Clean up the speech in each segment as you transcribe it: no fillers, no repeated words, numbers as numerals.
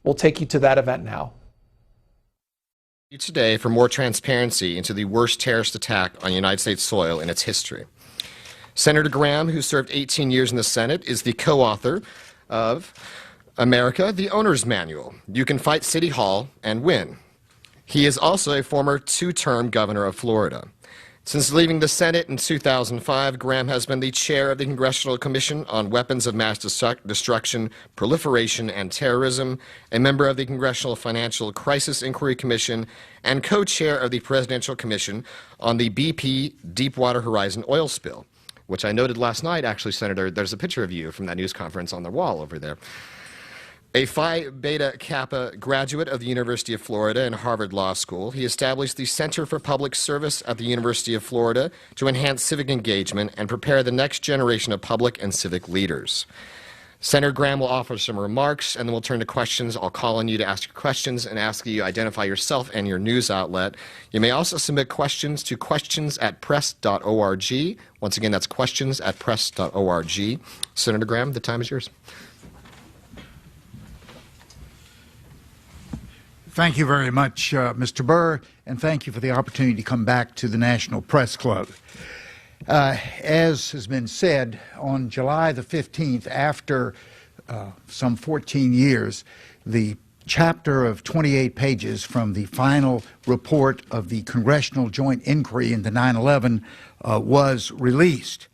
We'll take you to that event now. Today for more transparency into the worst terrorist attack on United States soil in its history. Senator Graham, who served 18 years in the Senate, is the co-author of America, the Owner's Manual. You can fight City Hall and win. He is also a former two-term governor of Florida. Since leaving the Senate in 2005, Graham has been the chair of the Congressional Commission on Weapons of Mass Destruction, Proliferation, and Terrorism, a member of the Congressional Financial Crisis Inquiry Commission, and co-chair of the Presidential Commission on the BP Deepwater Horizon oil spill, which I noted last night, actually, Senator, there's a picture of you from that news conference on the wall over there. A Phi Beta Kappa graduate of the University of Florida and Harvard Law School, he established the Center for Public Service at the University of Florida to enhance civic engagement and prepare the next generation of public and civic leaders. Senator Graham will offer some remarks, and then we'll turn to questions. I'll call on you to ask your questions and ask you to identify yourself and your news outlet. You may also submit questions to questions@press.org. Once again, that's questions@press.org. Senator Graham, the time is yours. Thank you very much, Mr. Burr, and thank you for the opportunity to come back to the National Press Club. As has been said, on July the 15th, after some 14 years, the chapter of 28 pages from the final report of the Congressional Joint Inquiry into 9/11 was released.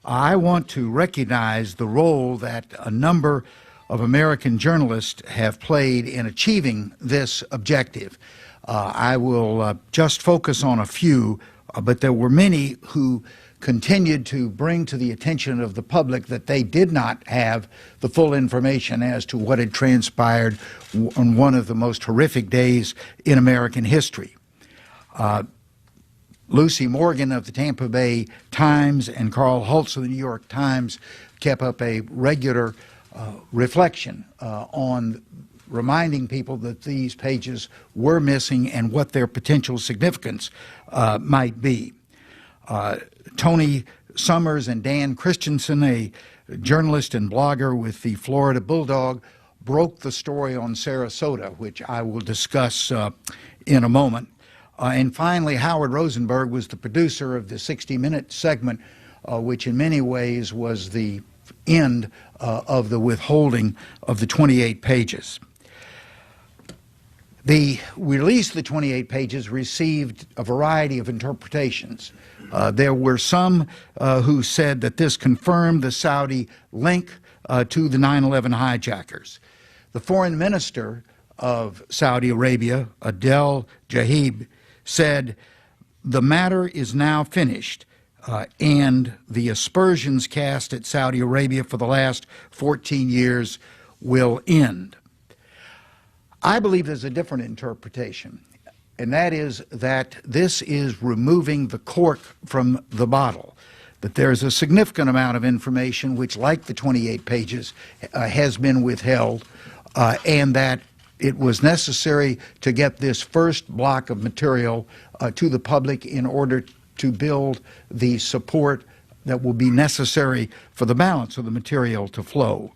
I want to recognize the role that a number of American journalists have played in achieving this objective. I will just focus on a few, but there were many who continued to bring to the attention of the public that they did not have the full information as to what had transpired on one of the most horrific days in American history. Lucy Morgan of the Tampa Bay Times and Carl Hultz of the New York Times kept up a regular reflection on reminding people that these pages were missing and what their potential significance might be. Tony Summers and Dan Christensen, a journalist and blogger with the Florida Bulldog, broke the story on Sarasota, which I will discuss in a moment. And finally, Howard Rosenberg was the producer of the 60-minute segment, which in many ways was the end of the withholding of the 28 pages. The release of the 28 pages received a variety of interpretations. There were some who said that this confirmed the Saudi link to the 9/11 hijackers. The foreign minister of Saudi Arabia, Adel Jahib, said, "The matter is now finished, and the aspersions cast at Saudi Arabia for the last 14 years will end." I believe there's a different interpretation, and that is that this is removing the cork from the bottle, that there's a significant amount of information which, like the 28 pages, has been withheld, and that it was necessary to get this first block of material to the public in order to build the support that will be necessary for the balance of the material to flow.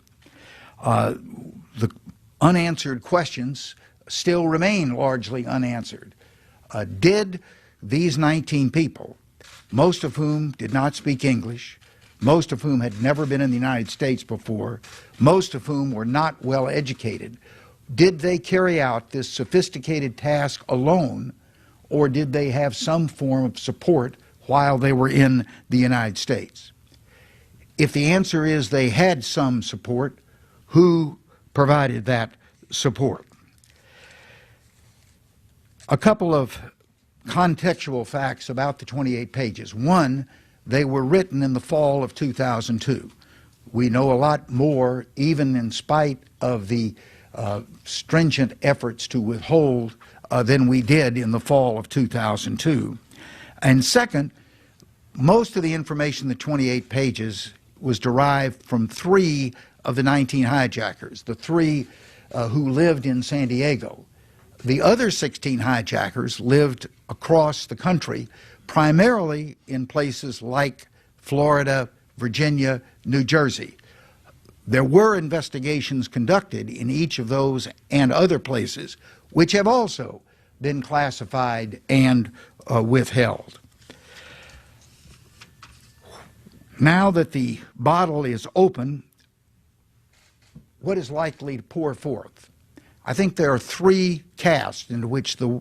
The unanswered questions still remain largely unanswered. Did these 19 people, most of whom did not speak English, most of whom had never been in the United States before, most of whom were not well educated, did they carry out this sophisticated task alone, or did they have some form of support while they were in the United States? If the answer is they had some support, who provided that support? A couple of contextual facts about the 28 pages. One, they were written in the fall of 2002. We know a lot more, even in spite of the stringent efforts to withhold, than we did in the fall of 2002. And second, most of the information in the 28 pages was derived from 3 of the 19 hijackers, the 3 who lived in San Diego. The other 16 hijackers lived across the country, primarily in places like Florida, Virginia, New Jersey. There were investigations conducted in each of those and other places, which have also been classified and withheld. Now that the bottle is open, what is likely to pour forth? I think there are three casks into which the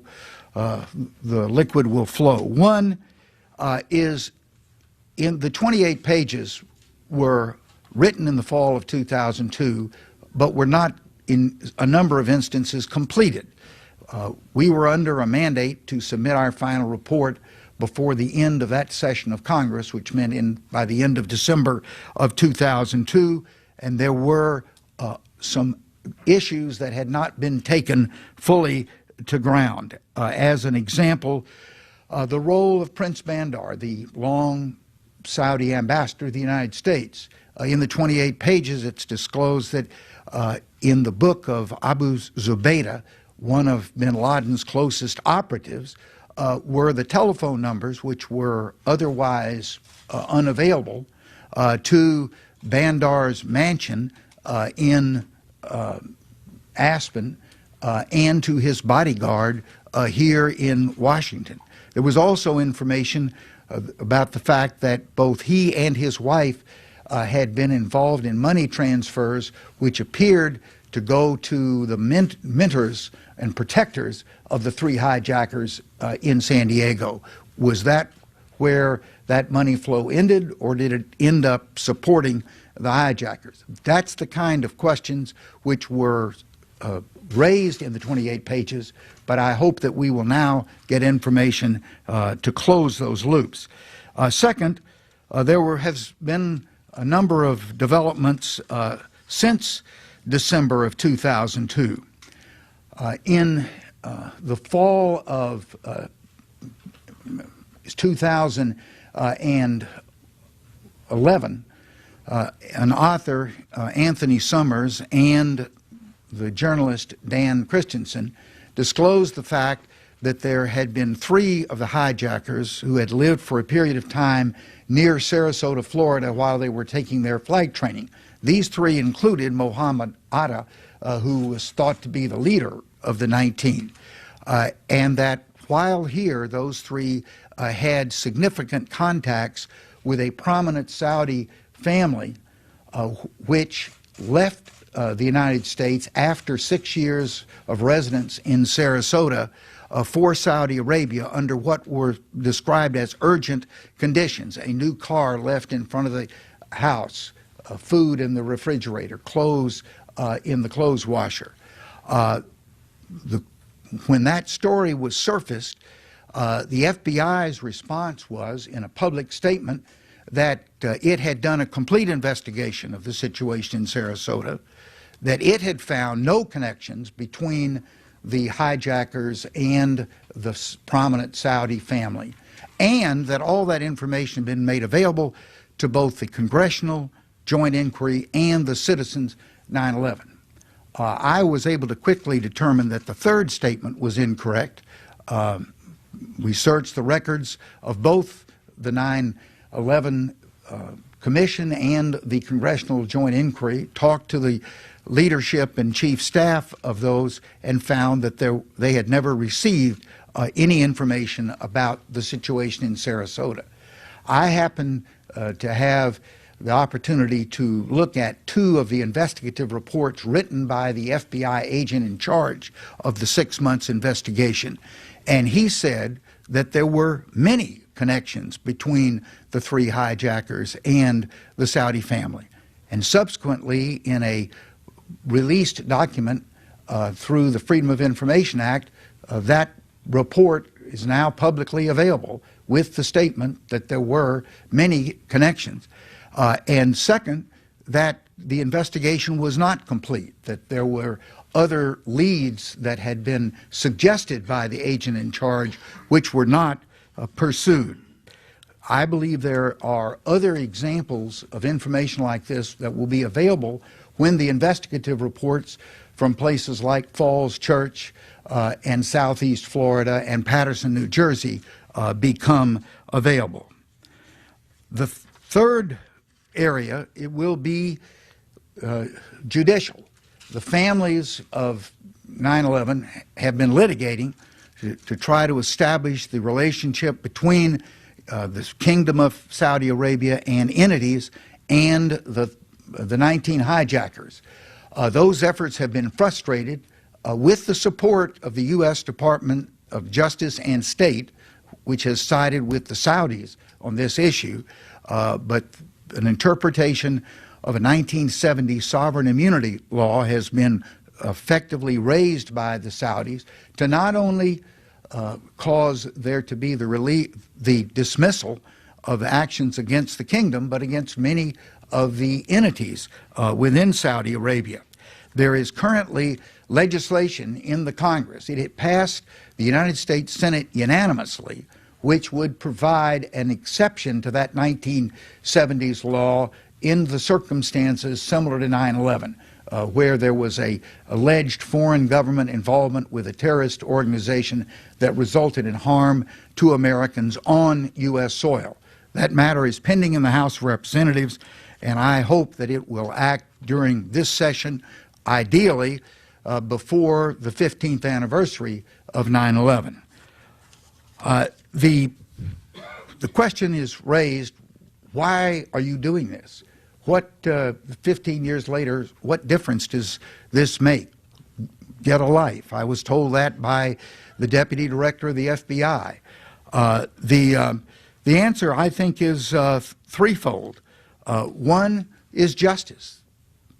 liquid will flow. One is in the 28 pages were written in the fall of 2002, but were not in a number of instances completed. We were under a mandate to submit our final report before the end of that session of Congress, which meant by the end of December of 2002, and there were some issues that had not been taken fully to ground. As an example, the role of Prince Bandar, the long Saudi ambassador to the United States. In the 28 pages, it's disclosed that in the book of Abu Zubaydah, one of bin Laden's closest operatives, were the telephone numbers which were otherwise unavailable to Bandar's mansion in Aspen and to his bodyguard here in Washington. There was also information about the fact that both he and his wife had been involved in money transfers which appeared to go to the mentors and protectors of the three hijackers in San Diego. Was that where that money flow ended, or did it end up supporting the hijackers? That's the kind of questions which were raised in the 28 pages, but I hope that we will now get information to close those loops. Second, there has been a number of developments since December of 2002. In the fall of 2011, an author, Anthony Summers, and the journalist Dan Christensen disclosed the fact that there had been three of the hijackers who had lived for a period of time near Sarasota, Florida, while they were taking their flight training. These three included Mohammed Atta, who was thought to be the leader of the 19, and that while here, those three had significant contacts with a prominent Saudi family which left the United States after 6 years of residence in Sarasota for Saudi Arabia under what were described as urgent conditions. A new car left in front of the house, food in the refrigerator, clothes in the clothes washer. When that story was surfaced, the FBI's response was, in a public statement, that it had done a complete investigation of the situation in Sarasota, that it had found no connections between the hijackers and the prominent Saudi family, and that all that information had been made available to both the Congressional Joint Inquiry and the Citizens 9/11. I was able to quickly determine that the third statement was incorrect. We searched the records of both the 9/11 Commission and the Congressional Joint Inquiry, talked to the leadership and chief staff of those, and found that they had never received any information about the situation in Sarasota. I happen to have the opportunity to look at two of the investigative reports written by the FBI agent in charge of the 6 months investigation, and he said that there were many connections between the three hijackers and the Saudi family. And subsequently, in a released document through the Freedom of Information Act, that report is now publicly available with the statement that there were many connections. And second, that the investigation was not complete, that there were other leads that had been suggested by the agent in charge which were not pursued. I believe there are other examples of information like this that will be available when the investigative reports from places like Falls Church and Southeast Florida and Patterson, New Jersey become available. The third area, it will be judicial. The families of 9/11 have been litigating to try to establish the relationship between the Kingdom of Saudi Arabia and entities and the 19 hijackers. Those efforts have been frustrated with the support of the U.S. Department of Justice and State, which has sided with the Saudis on this issue, but an interpretation of a 1970 sovereign immunity law has been effectively raised by the Saudis to not only cause there to be the dismissal of actions against the kingdom, but against many of the entities within Saudi Arabia. There is currently legislation in the Congress. It had passed the United States Senate unanimously, which would provide an exception to that 1970s law in the circumstances similar to 9/11, where there was an alleged foreign government involvement with a terrorist organization that resulted in harm to Americans on U.S. soil. That matter is pending in the House of Representatives, and I hope that it will act during this session, ideally before the 15th anniversary of 9/11. The question is raised, why are you doing this? What, 15 years later, what difference does this make? Get a life. I was told that by the Deputy Director of the FBI. The answer, I think, is threefold. One is justice.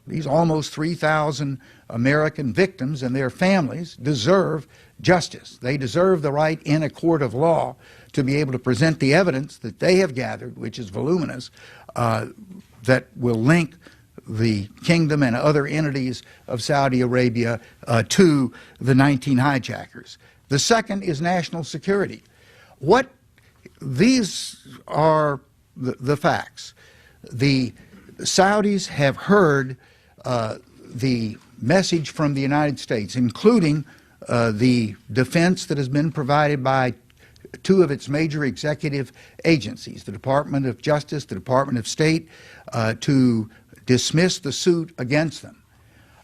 These almost 3,000 American victims and their families deserve justice. They deserve the right in a court of law to be able to present the evidence that they have gathered, which is voluminous, that will link the kingdom and other entities of Saudi Arabia to the 19 hijackers. The second is national security. These are the facts. The Saudis have heard the message from the United States, including the defense that has been provided by two of its major executive agencies, the Department of Justice, the Department of State, to dismiss the suit against them.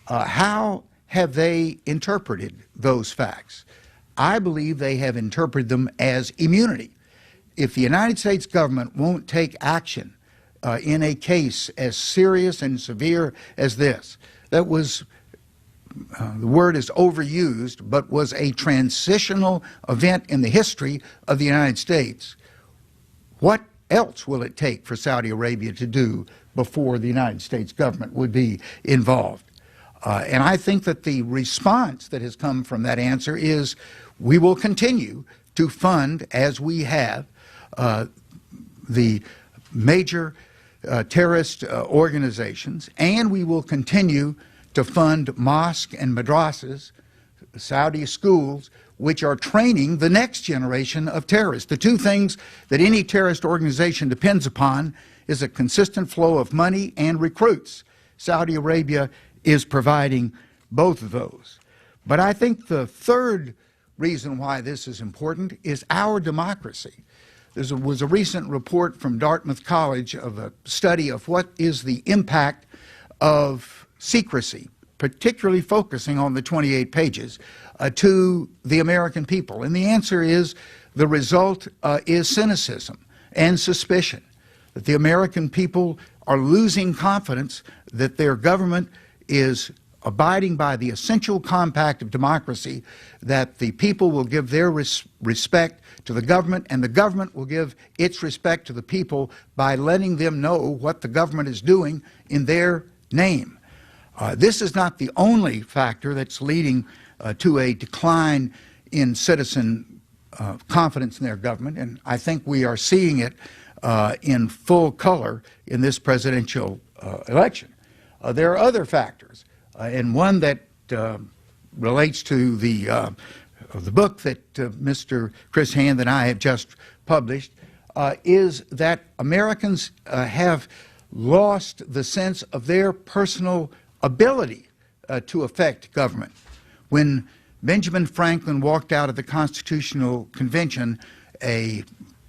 How have they interpreted those facts? I believe they have interpreted them as immunity. If the United States government won't take action in a case as serious and severe as this, that was, the word is overused, but was a transitional event in the history of the United States, what else will it take for Saudi Arabia to do before the United States government would be involved? And I think that the response that has come from that answer is we will continue to fund, as we have, the major terrorist organizations, and we will continue to fund mosques and madrasas, Saudi schools, which are training the next generation of terrorists. The two things that any terrorist organization depends upon is a consistent flow of money and recruits. Saudi Arabia is providing both of those. But I think the third reason why this is important is our democracy. There was a recent report from Dartmouth College of a study of what is the impact of secrecy, particularly focusing on the 28 pages, to the American people. And the answer is the result is cynicism and suspicion, that the American people are losing confidence that their government is abiding by the essential compact of democracy, that the people will give their respect to the government, and the government will give its respect to the people by letting them know what the government is doing in their name. This is not the only factor that's leading to a decline in citizen confidence in their government, and I think we are seeing it in full color in this presidential election. There are other factors, and one that relates to the book that Mr. Chris Hand and I have just published, is that Americans have lost the sense of their personal ability to affect government. When Benjamin Franklin walked out of the Constitutional Convention, a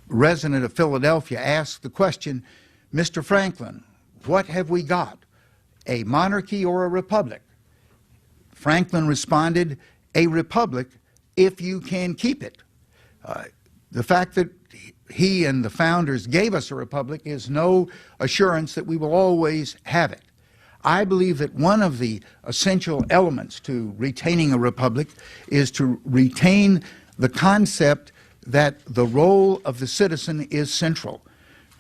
resident of Philadelphia asked the question, "Mr. Franklin, what have we got?" a monarchy or a republic? Franklin responded, a republic if you can keep it. The fact that he and the founders gave us a republic is no assurance that we will always have it. I believe that one of the essential elements to retaining a republic is to retain the concept that the role of the citizen is central,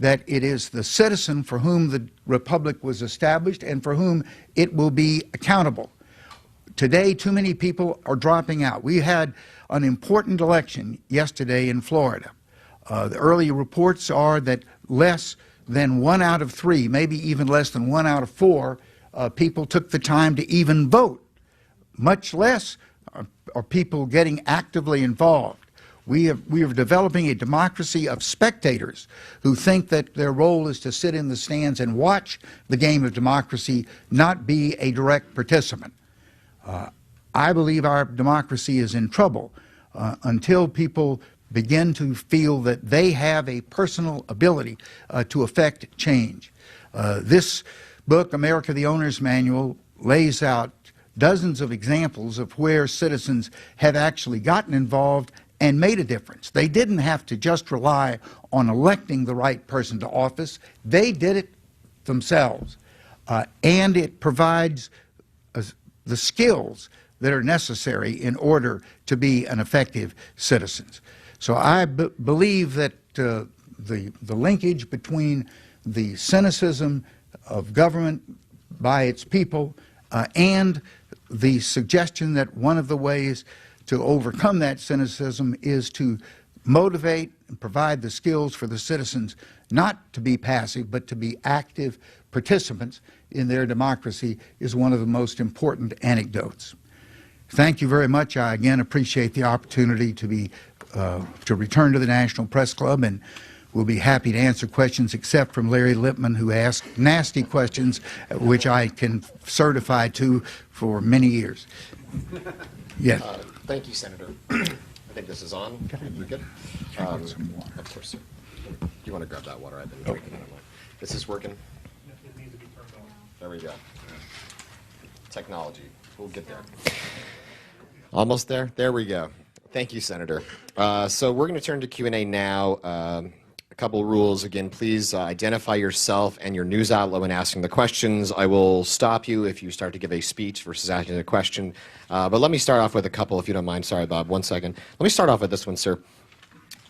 that it is the citizen for whom the republic was established and for whom it will be accountable. Today, too many people are dropping out. We had an important election yesterday in Florida. The early reports are that less than 1 out of 3, maybe even less than 1 out of 4, people took the time to even vote. Much less are people getting actively involved. We are developing a democracy of spectators who think that their role is to sit in the stands and watch the game of democracy, not be a direct participant. I believe our democracy is in trouble until people begin to feel that they have a personal ability to affect change. This book, America the Owner's Manual, lays out dozens of examples of where citizens have actually gotten involved and made a difference. They didn't have to just rely on electing the right person to office. They did it themselves. And it provides the skills that are necessary in order to be an effective citizen. So I believe that the linkage between the cynicism of government by its people and the suggestion that one of the ways to overcome that cynicism is to motivate and provide the skills for the citizens not to be passive but to be active participants in their democracy is one of the most important anecdotes. Thank you very much. I again appreciate the opportunity to return to the National Press Club, and we'll be happy to answer questions except from Larry Lippman, who asked nasty questions, which I can certify to for many years. Yes. Thank you, Senator. I think this is on. You good? Of course, sir. Do you want to grab that water? I've been drinking it. This is working? It needs to be turned on. There we go. Technology. We'll get there. Almost there? There we go. Thank you, Senator. So we're going to turn to Q&A now. A couple rules. Again, please identify yourself and your news outlet when asking the questions. I will stop you if you start to give a speech versus asking a question. But let me start off with a couple, if you don't mind. Sorry, Bob. 1 second. Let me start off with this one, sir.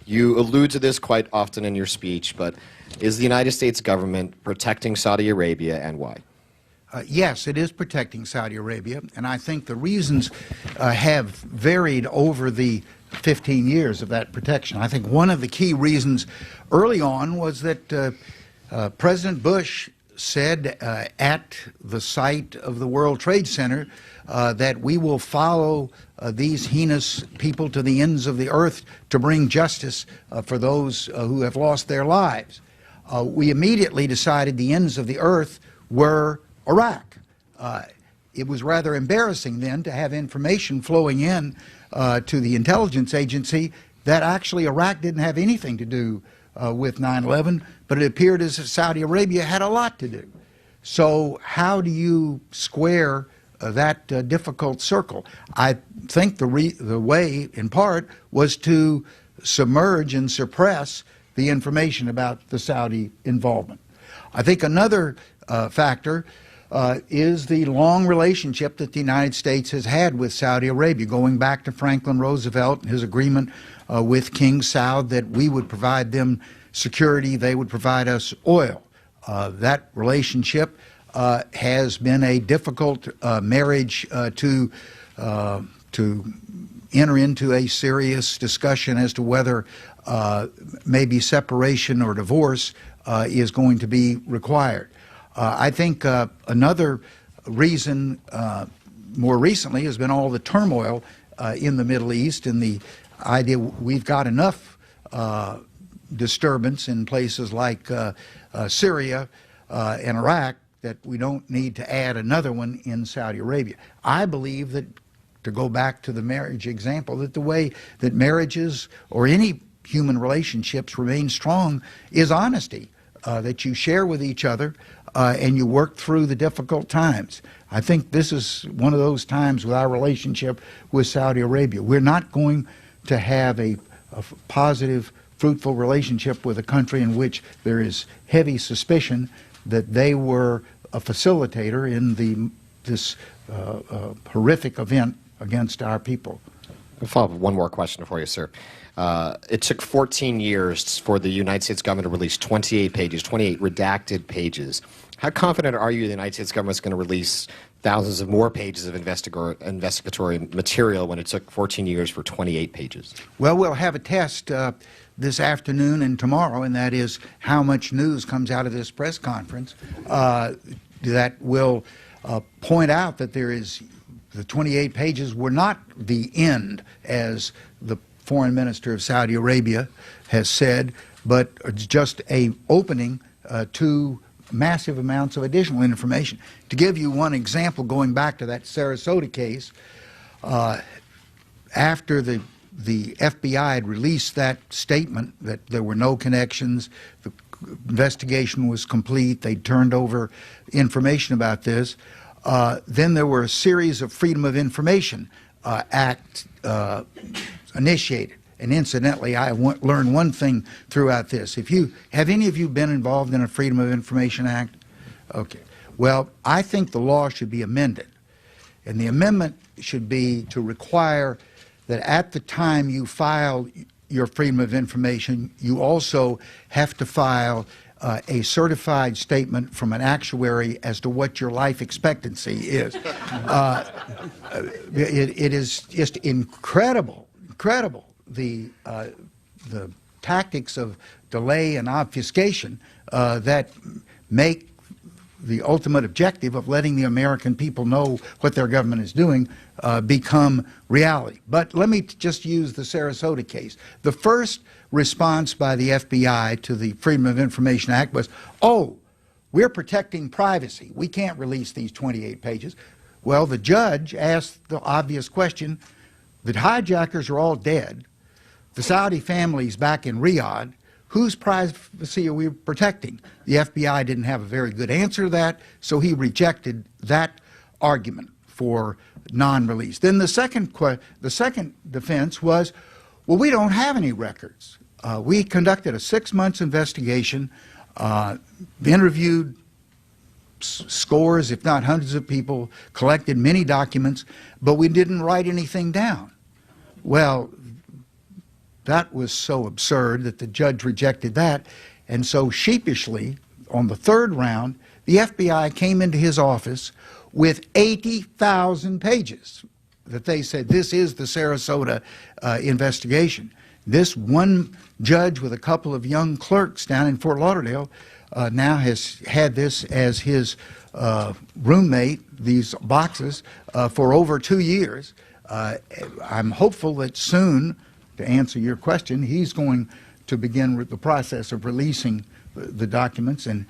You allude to this quite often in your speech, but is the United States government protecting Saudi Arabia, and why? Yes, it is protecting Saudi Arabia, and I think the reasons have varied over the 15 years of that protection. I think one of the key reasons early on was that President Bush said at the site of the World Trade Center that we will follow these heinous people to the ends of the earth to bring justice for those who have lost their lives. We immediately decided the ends of the earth were Iraq. It was rather embarrassing then to have information flowing in to the intelligence agency that actually Iraq didn't have anything to do with 9/11, but it appeared as if Saudi Arabia had a lot to do. So how do you square that difficult circle? I think the way, in part, was to submerge and suppress the information about the Saudi involvement. I think another factor is the long relationship that the United States has had with Saudi Arabia, going back to Franklin Roosevelt and his agreement with King Saud that we would provide them security, they would provide us oil. That relationship has been a difficult marriage to enter into a serious discussion as to whether maybe separation or divorce is going to be required. I think another reason more recently has been all the turmoil in the Middle East and the idea we've got enough disturbance in places like Syria and Iraq that we don't need to add another one in Saudi Arabia. I believe that, to go back to the marriage example, that the way that marriages or any human relationships remain strong is honesty. That you share with each other and you work through the difficult times. I think this is one of those times with our relationship with Saudi Arabia. We're not going to have a positive, fruitful relationship with a country in which there is heavy suspicion that they were a facilitator in this horrific event against our people. I'll follow up with one more question for you, sir. It took 14 years for the United States government to release 28 pages, 28 redacted pages. How confident are you the United States government is going to release thousands of more pages of investigatory material when it took 14 years for 28 pages? Well, we'll have a test this afternoon and tomorrow, and that is how much news comes out of this press conference that will point out that the 28 pages were not the end, as the foreign minister of Saudi Arabia has said, but just a opening to massive amounts of additional information. To give you one example, going back to that Sarasota case, after the FBI had released that statement that there were no connections, the investigation was complete, they turned over information about this, then there were a series of Freedom of Information Act initiated. And incidentally, I learned one thing throughout this. Have any of you been involved in a Freedom of Information Act? Okay. Well, I think the law should be amended. And the amendment should be to require that at the time you file your Freedom of Information, you also have to file a certified statement from an actuary as to what your life expectancy is. It is just incredible the tactics of delay and obfuscation that make the ultimate objective of letting the American people know what their government is doing become reality. But let me just use the Sarasota case. The first response by the FBI to the Freedom of Information Act was, oh, we're protecting privacy. We can't release these 28 pages. Well, the judge asked the obvious question, the hijackers are all dead. The Saudi family's back in Riyadh. Whose privacy are we protecting? The FBI didn't have a very good answer to that, so he rejected that argument for non-release. Then the second defense was, well, we don't have any records. We conducted a 6-month investigation, interviewed scores, if not hundreds of people, collected many documents, but we didn't write anything down. Well, that was so absurd that the judge rejected that, and so sheepishly, on the third round, the FBI came into his office with 80,000 pages that they said, this is the Sarasota investigation. This one judge with a couple of young clerks down in Fort Lauderdale now has had this as his roommate, these boxes, for over 2 years. I'm hopeful that soon, to answer your question, he's going to begin the process of releasing the documents and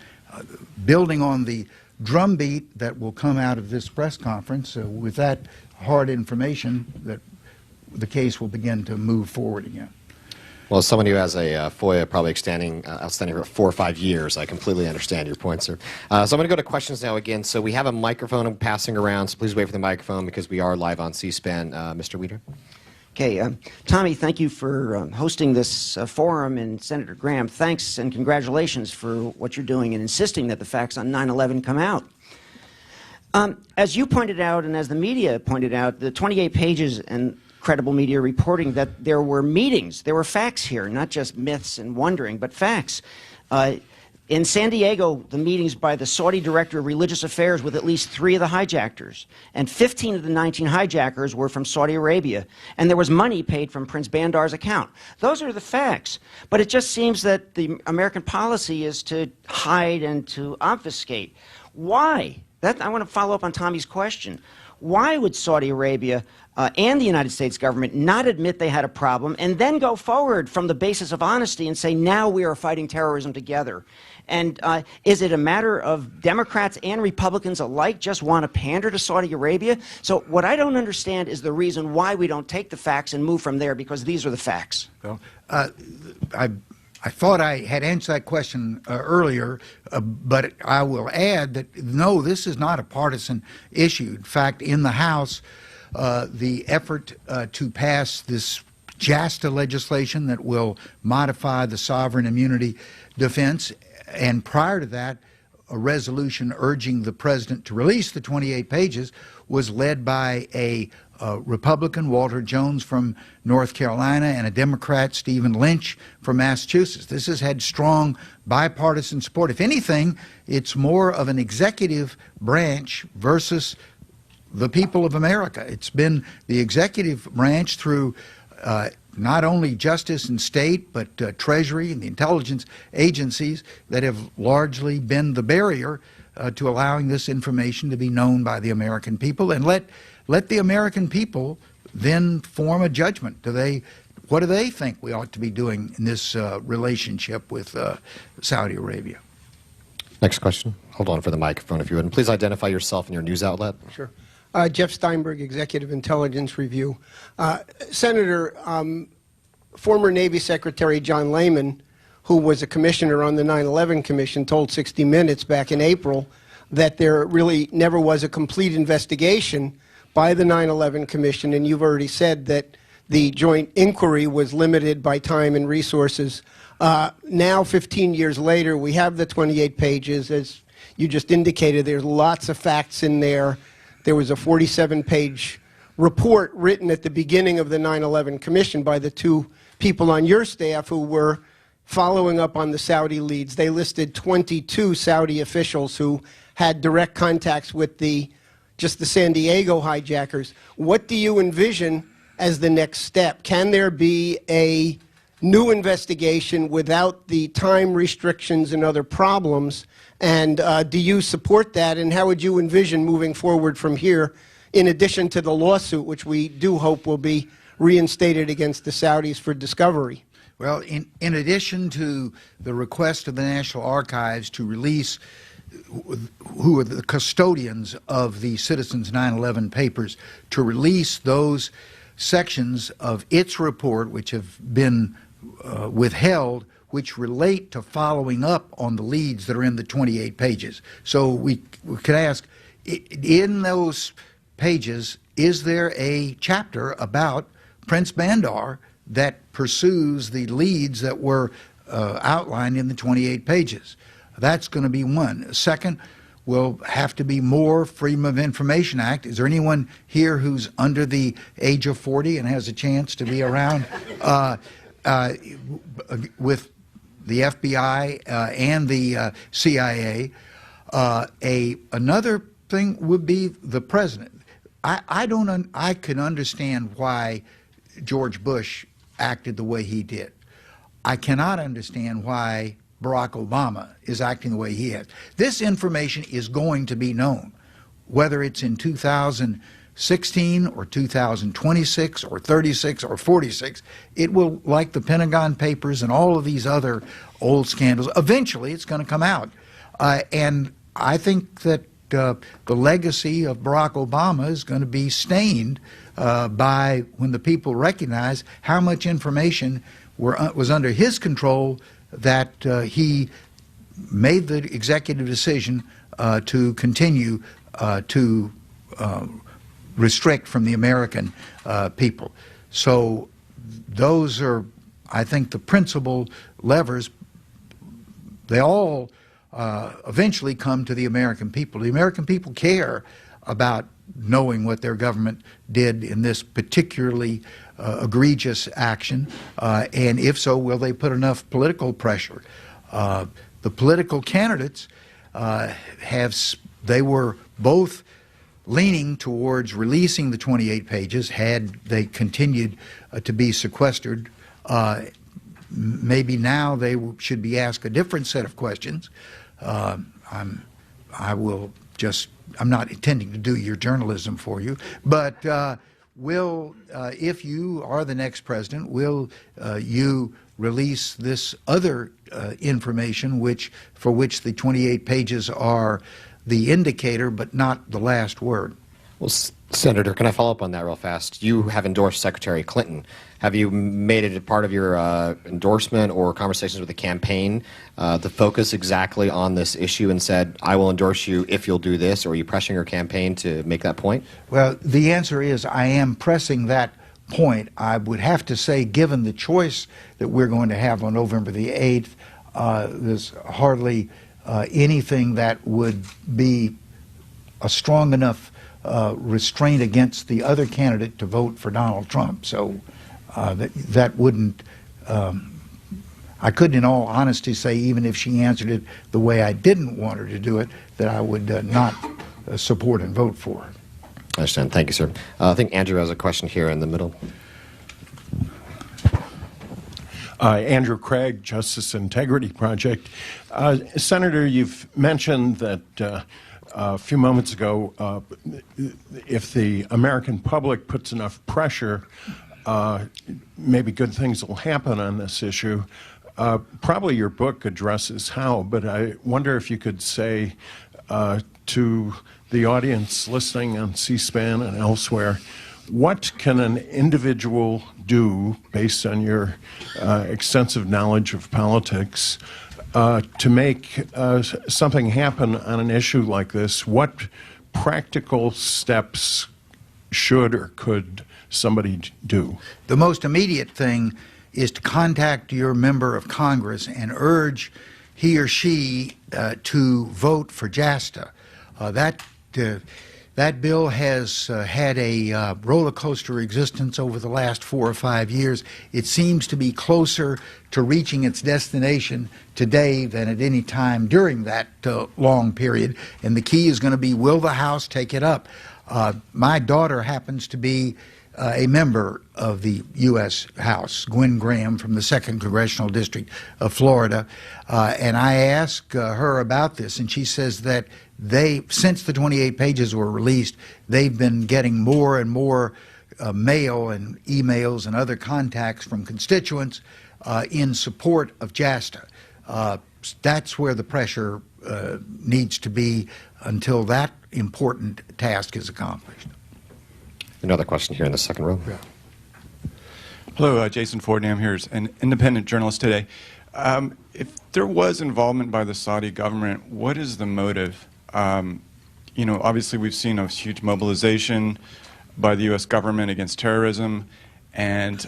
building on the drumbeat that will come out of this press conference. With that hard information, that the case will begin to move forward again. Well, as someone who has a FOIA probably outstanding for 4 or 5 years, I completely understand your point, sir. So I'm going to go to questions now again. So we have a microphone passing around, so please wait for the microphone because we are live on C-SPAN. Mr. Weeder? Okay, Tommy, thank you for hosting this forum, and Senator Graham, thanks and congratulations for what you're doing and insisting that the facts on 9/11 come out. As you pointed out, and as the media pointed out, the 28 pages and credible media reporting that there were meetings, there were facts here, not just myths and wondering, but facts. In San Diego, the meetings by the Saudi Director of Religious Affairs with at least 3 of the hijackers, and 15 of the 19 hijackers were from Saudi Arabia, and there was money paid from Prince Bandar's account. Those are the facts. But it just seems that the American policy is to hide and to obfuscate. Why? I want to follow up on Tommy's question. Why would Saudi Arabia and the United States government not admit they had a problem and then go forward from the basis of honesty and say, now we are fighting terrorism together? And is it a matter of Democrats and Republicans alike just want to pander to Saudi Arabia? So what I don't understand is the reason why we don't take the facts and move from there, because these are the facts. Well, I thought I had answered that question earlier, but I will add that no, this is not a partisan issue. In fact, in the House, the effort to pass this JASTA legislation that will modify the sovereign immunity defense, and prior to that, a resolution urging the president to release the 28 pages, was led by a Republican, Walter Jones from North Carolina, and a Democrat, Stephen Lynch from Massachusetts. This has had strong bipartisan support. If anything, it's more of an executive branch versus the people of America. It's been the executive branch through not only justice and state, but Treasury and the intelligence agencies that have largely been the barrier to allowing this information to be known by the American people, and let the American people then form a judgment. What do they think we ought to be doing in this relationship with Saudi Arabia? Next question. Hold on for the microphone if you would. And please identify yourself and your news outlet. Sure. Jeff Steinberg, Executive Intelligence Review. Senator, former Navy Secretary John Lehman, who was a commissioner on the 9/11 Commission, told 60 Minutes back in April that there really never was a complete investigation by the 9/11 Commission, and you've already said that the joint inquiry was limited by time and resources. Now, 15 years later, we have the 28 pages. As you just indicated, there's lots of facts in there. There was a 47-page report written at the beginning of the 9/11 Commission by the two people on your staff who were following up on the Saudi leads. They listed 22 Saudi officials who had direct contacts with just the San Diego hijackers. What do you envision as the next step? Can there be a new investigation without the time restrictions and other problems? And do you support that? And how would you envision moving forward from here, in addition to the lawsuit, which we do hope will be reinstated against the Saudis for discovery? Well, in addition to the request of the National Archives to release who are the custodians of the Citizens 9/11 papers, to release those sections of its report which have been withheld, which relate to following up on the leads that are in the 28 pages. So we could ask, in those pages, is there a chapter about Prince Bandar that pursues the leads that were outlined in the 28 pages? That's going to be one. Second, will have to be more Freedom of Information Act. Is there anyone here who's under the age of 40 and has a chance to be around with the FBI and the CIA? Another thing would be the president. I can understand why George Bush acted the way he did. I cannot understand why Barack Obama is acting the way he is. This information is going to be known, whether it's in 2016 or 2026 or 36 or 46. It will, like the Pentagon Papers and all of these other old scandals, eventually it's going to come out. And I think that the legacy of Barack Obama is going to be stained by when the people recognize how much information was under his control, that he made the executive decision to continue to restrict from the American people. So those are, I think, the principal levers. They all eventually come to the American people. The American people care about knowing what their government did in this particularly egregious action, and if so, will they put enough political pressure? The political candidates they were both leaning towards releasing the 28 pages had they continued to be sequestered. Maybe now they should be asked a different set of questions. I'm not intending to do your journalism for you, but if you are the next president, will you release this other information for which the 28 pages are the indicator but not the last word? Well, Senator, can I follow up on that real fast? You have endorsed Secretary Clinton. Have you made it a part of your endorsement or conversations with the campaign to focus exactly on this issue and said, I will endorse you if you'll do this, or are you pressing your campaign to make that point? Well, the answer is I am pressing that point. I would have to say, given the choice that we're going to have on November the 8th, there's hardly anything that would be a strong enough restraint against the other candidate to vote for Donald Trump. So that wouldn't, I couldn't in all honesty say, even if she answered it the way I didn't want her to do it, that I would not support and vote for her. I understand. Thank you, sir. I think Andrew has a question here in the middle. Andrew Craig, Justice Integrity Project. Senator, you've mentioned that a few moments ago, if the American public puts enough pressure, maybe good things will happen on this issue. Probably your book addresses how, but I wonder if you could say to the audience listening on C-SPAN and elsewhere, what can an individual do, based on your extensive knowledge of politics, to make something happen on an issue like this? What practical steps should or could somebody do? The most immediate thing is to contact your member of Congress and urge he or she to vote for JASTA. That bill has had a roller coaster existence over the last 4 or 5 years. It seems to be closer to reaching its destination today than at any time during that long period. And the key is going to be, will the House take it up? My daughter happens to be a member of the U.S. House, Gwen Graham from the 2nd Congressional District of Florida, and I asked her about this, and she says that since the 28 pages were released, they've been getting more and more mail and emails and other contacts from constituents in support of JASTA. That's where the pressure needs to be until that important task is accomplished. Another question here in the second row. Yeah. Hello, Jason Fordham here, an independent journalist today. If there was involvement by the Saudi government, what is the motive? You know, obviously we've seen a huge mobilization by the U.S. government against terrorism and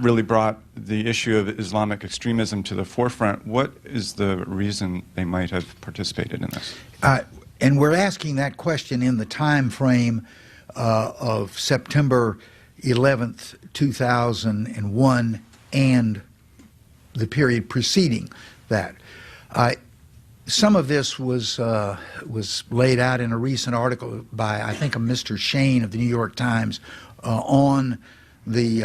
really brought the issue of Islamic extremism to the forefront. What is the reason they might have participated in this? And we're asking that question in the time frame of September 11th, 2001 and the period preceding that. Some of this was laid out in a recent article by, I think, a Mr. Shane of the New York Times on the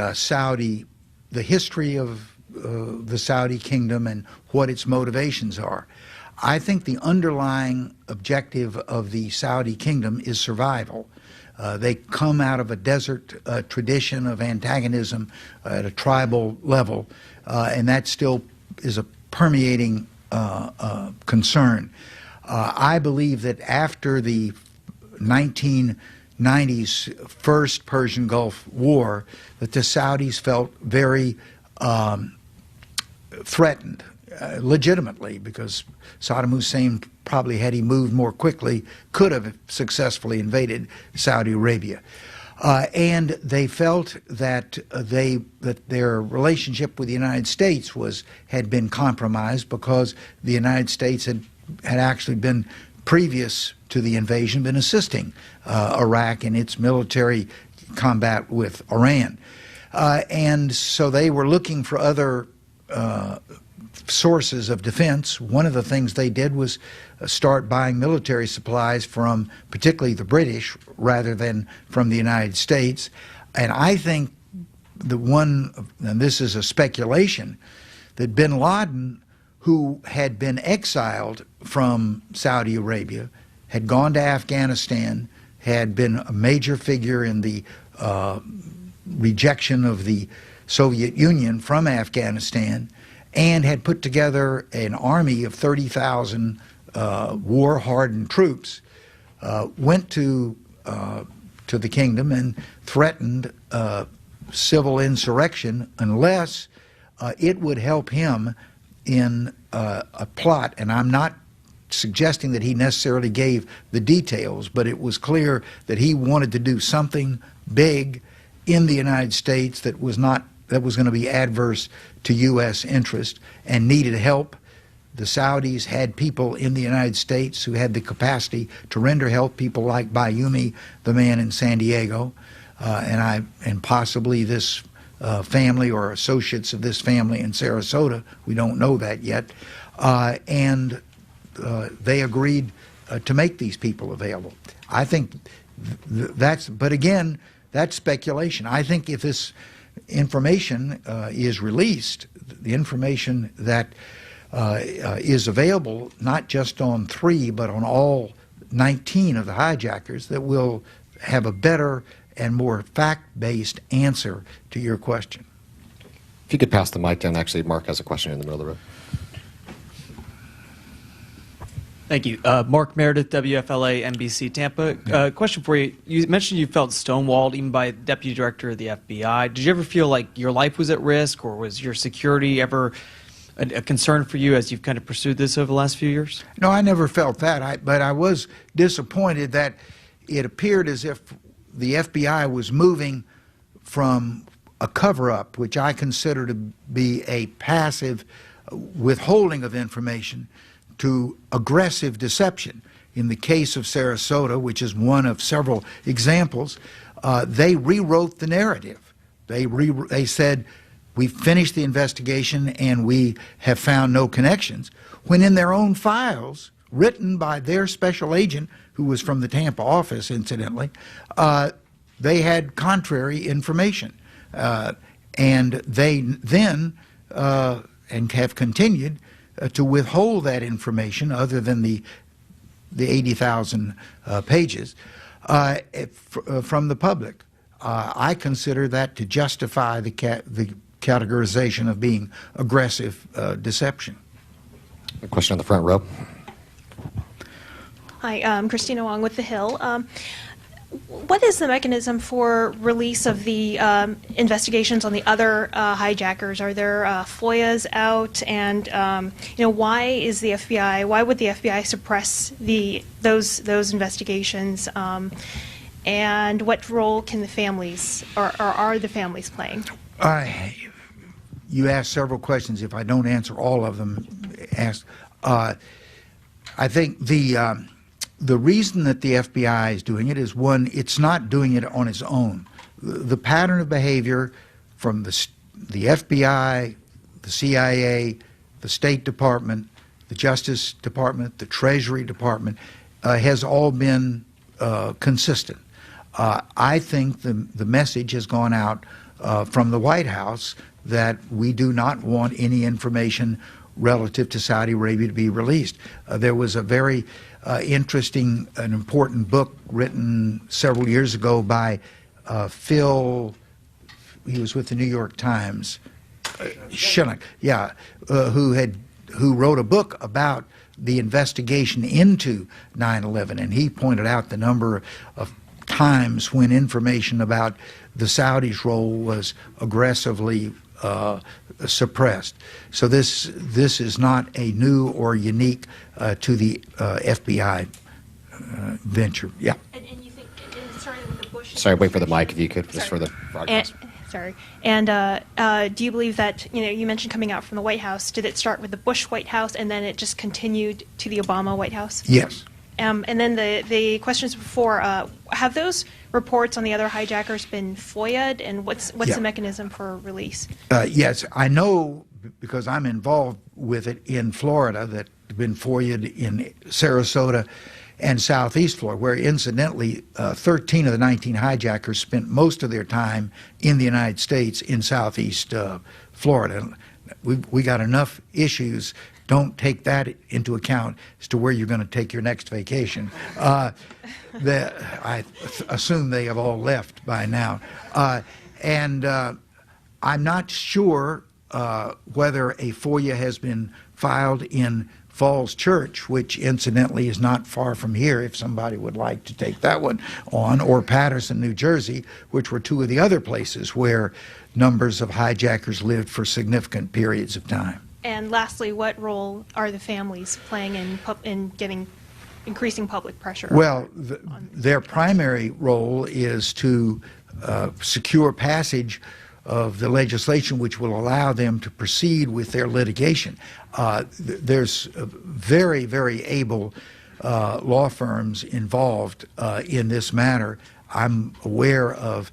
the history of the Saudi kingdom and what its motivations are. I think the underlying objective of the Saudi kingdom is survival. They come out of a desert tradition of antagonism at a tribal level, and that still is a permeating concern. I believe that after the 1990s first Persian Gulf War, that the Saudis felt very threatened, legitimately, because Saddam Hussein probably, had he moved more quickly, could have successfully invaded Saudi Arabia. And they felt that their relationship with the United States had been compromised because the United States had actually been, previous to the invasion, been assisting Iraq in its military combat with Iran. And so they were looking for other sources of defense. One of the things they did was start buying military supplies from particularly the British rather than from the United States. And I think and this is a speculation, that bin Laden, who had been exiled from Saudi Arabia, had gone to Afghanistan, had been a major figure in the rejection of the Soviet Union from Afghanistan, and had put together an army of 30,000 war-hardened troops, went to to the kingdom and threatened civil insurrection unless it would help him in a plot. And I'm not suggesting that he necessarily gave the details, but it was clear that he wanted to do something big in the United States that was going to be adverse to U.S. interest and needed help. The Saudis had people in the United States who had the capacity to render help, people like Bayoumi, the man in San Diego, and possibly this family or associates of this family in Sarasota. We don't know that yet. And they agreed to make these people available. I think but again, that's speculation. I think if this information is released, the information that is available not just on 3 but on all 19 of the hijackers, that will have a better and more fact-based answer to your question. If you could pass the mic down, actually, Mark has a question in the middle of the room. Thank you. Mark Meredith, WFLA, NBC Tampa. Question for you. You mentioned you felt stonewalled even by Deputy Director of the FBI. Did you ever feel like your life was at risk, or was your security ever a concern for you as you've kind of pursued this over the last few years? No, I never felt that, but I was disappointed that it appeared as if the FBI was moving from a cover-up, which I consider to be a passive withholding of information, to aggressive deception. In the case of Sarasota, which is one of several examples, they rewrote the narrative. They said, we finished the investigation and we have found no connections, when in their own files, written by their special agent, who was from the Tampa office, incidentally, they had contrary information. And they then, and have continued, to withhold that information, other than the 80,000 pages, from the public. I consider that to justify the categorization of being aggressive deception. A question on the front row. Hi, I'm Christina Wong with The Hill. What is the mechanism for release of the investigations on the other hijackers? Are there FOIAs out? And why is the FBI? Why would the FBI suppress those investigations? And what role can the families or are the families playing? You asked several questions. If I don't answer all of them, ask. I think the reason that the FBI is doing it is, one, it's not doing it on its own. The pattern of behavior from the FBI, the CIA, the State Department, the Justice Department, the Treasury Department has all been consistent. I think the message has gone out from the White House that we do not want any information relative to Saudi Arabia to be released. There was a very interesting and important book written several years ago by Phil, he was with the New York Times, Shinnick, yeah, who wrote a book about the investigation into 9/11, and he pointed out the number of times when information about the Saudis' role was aggressively suppressed. So this is not a new or unique to the FBI venture. Yeah. And you think it started with the Bush? Sorry, wait for the mic if you could, just for the broadcast. Sorry. And do you believe that, you mentioned coming out from the White House, did it start with the Bush White House and then it just continued to the Obama White House? Yes. And then the questions before, have those reports on the other hijackers been FOIA'd, and what's the mechanism for release? Yes, I know, because I'm involved with it in Florida, that have been FOIA'd in Sarasota and Southeast Florida, where incidentally 13 of the 19 hijackers spent most of their time in the United States in Southeast Florida. We got enough issues. Don't take that into account as to where you're going to take your next vacation. I assume they have all left by now. And I'm not sure whether a FOIA has been filed in Falls Church, which incidentally is not far from here if somebody would like to take that one on, or Patterson, New Jersey, which were two of the other places where numbers of hijackers lived for significant periods of time. And lastly, what role are the families playing in increasing public pressure? Well, their primary role is to secure passage of the legislation which will allow them to proceed with their litigation. There's very, very able law firms involved in this matter. I'm aware of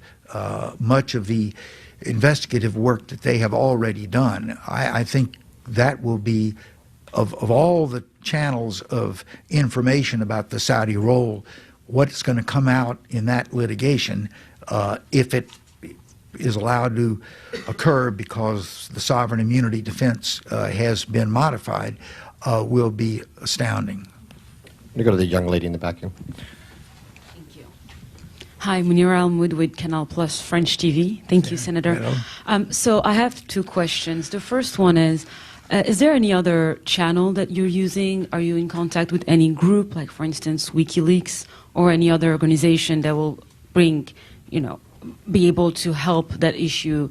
much of the investigative work that they have already done. I think that will be, of all the channels of information about the Saudi role, what's going to come out in that litigation, if it is allowed to occur because the sovereign immunity defense has been modified, will be astounding. I'm going to go to the young lady in the back here. Thank you. Hi, Munira Al-Moud with Canal Plus French TV. Thank you, Senator. Hello. So I have two questions. The first one is there any other channel that you're using? Are you in contact with any group, like, for instance, WikiLeaks, or any other organization that will bring, be able to help that issue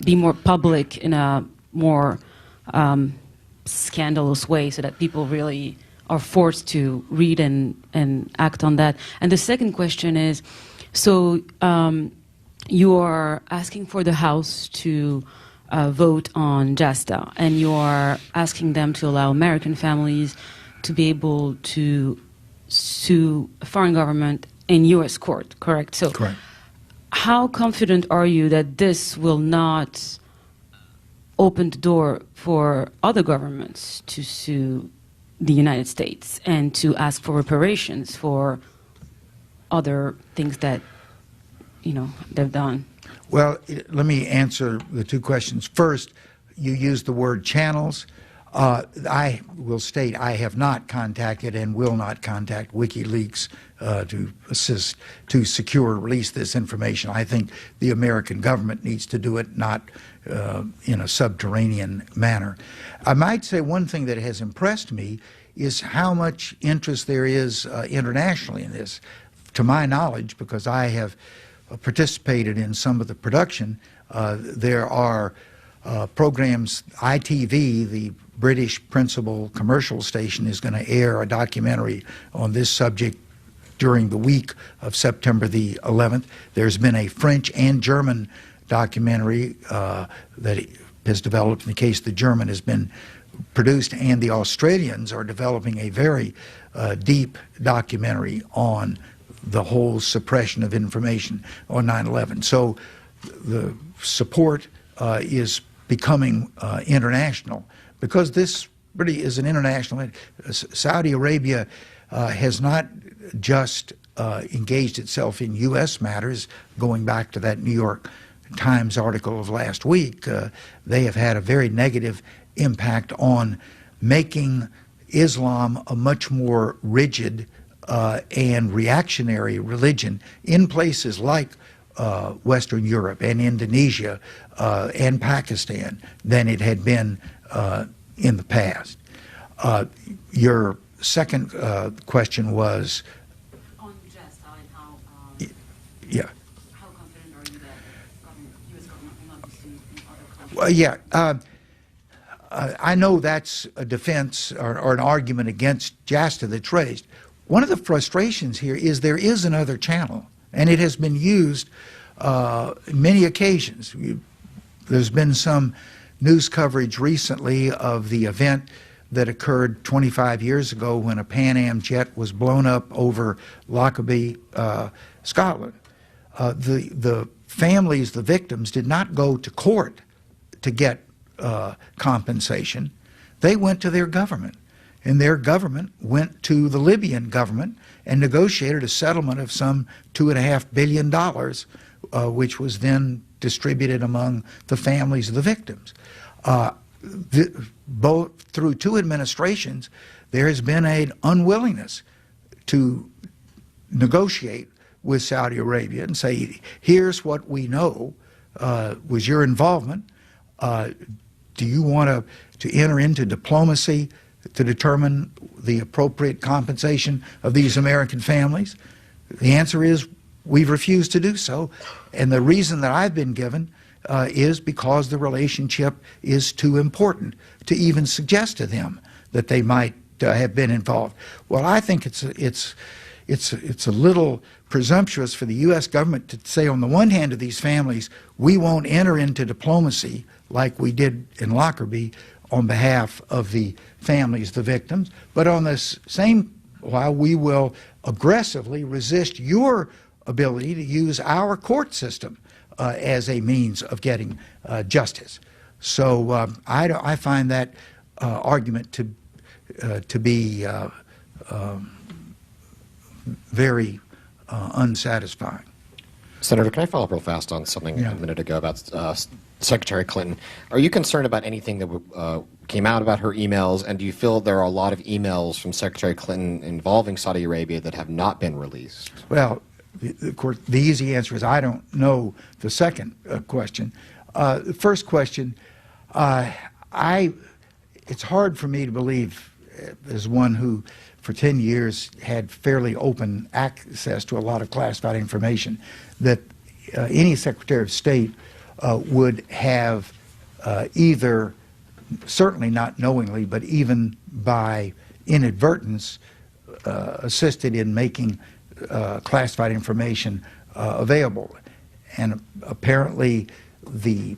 be more public in a more scandalous way, so that people really are forced to read and act on that? And the second question is, so you are asking for the House to vote on JASTA, and you are asking them to allow American families to be able to sue a foreign government in U.S. court, correct? So, Correct. How confident are you that this will not open the door for other governments to sue the United States and to ask for reparations for other things that, they've done? Well, let me answer the two questions. First, you used the word channels. I will state I have not contacted and will not contact WikiLeaks to assist to secure or release this information. I think the American government needs to do it, not in a subterranean manner. I might say one thing that has impressed me is how much interest there is internationally in this. To my knowledge, because I have participated in some of the production, there are programs. ITV, the British principal commercial station, is going to air a documentary on this subject during the week of September the 11th. There's been a French and German documentary that has developed. In the case of the German, has been produced, and the Australians are developing a very deep documentary on the whole suppression of information on 9/11. So the support is becoming international, because this really is an international. Saudi Arabia has not just engaged itself in U.S. matters. Going back to that New York Times article of last week, they have had a very negative impact on making Islam a much more rigid and reactionary religion in places like Western Europe and Indonesia and Pakistan than it had been in the past. Your second question was On JASTA and how, yeah. how confident are you that U.S. government will not be sued in other countries? Well, yeah. I know that's a defense or an argument against JASTA that's raised. One of the frustrations here is there is another channel, and it has been used many occasions. There's been some news coverage recently of the event that occurred 25 years ago when a Pan Am jet was blown up over Lockerbie, Scotland. The families, the victims, did not go to court to get compensation. They went to their government, and their government went to the Libyan government and negotiated a settlement of some $2.5 billion, which was then distributed among the families of the victims. Both through two administrations, there has been an unwillingness to negotiate with Saudi Arabia and say, here's what we know was your involvement. Do you want to enter into diplomacy to determine the appropriate compensation of these American families? The answer is we've refused to do so, and the reason that I've been given is because the relationship is too important to even suggest to them that they might have been involved. Well, I think it's a little presumptuous for the U.S. government to say, on the one hand, to these families, we won't enter into diplomacy like we did in Lockerbie on behalf of the families, the victims, but on this same while we will aggressively resist your ability to use our court system as a means of getting justice. So I find that argument to be very unsatisfying. Senator, can I follow up real fast on something a minute ago about Secretary Clinton? Are you concerned about anything that came out about her emails, and do you feel there are a lot of emails from Secretary Clinton involving Saudi Arabia that have not been released? Well, of course, the easy answer is I don't know the second question. The first question, it's hard for me to believe, as one who for 10 years had fairly open access to a lot of classified information, that any Secretary of State would have either, certainly not knowingly, but even by inadvertence, assisted in making classified information available. And apparently the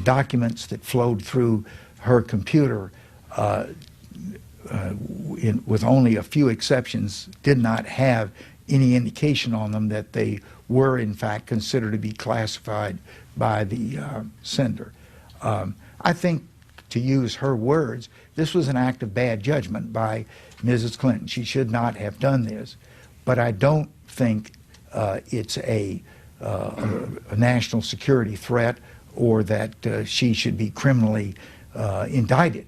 documents that flowed through her computer, with only a few exceptions, did not have any indication on them that they were in fact considered to be classified by the sender. I think, to use her words, this was an act of bad judgment by Mrs. Clinton. She should not have done this, but I don't think it's a national security threat, or that she should be criminally indicted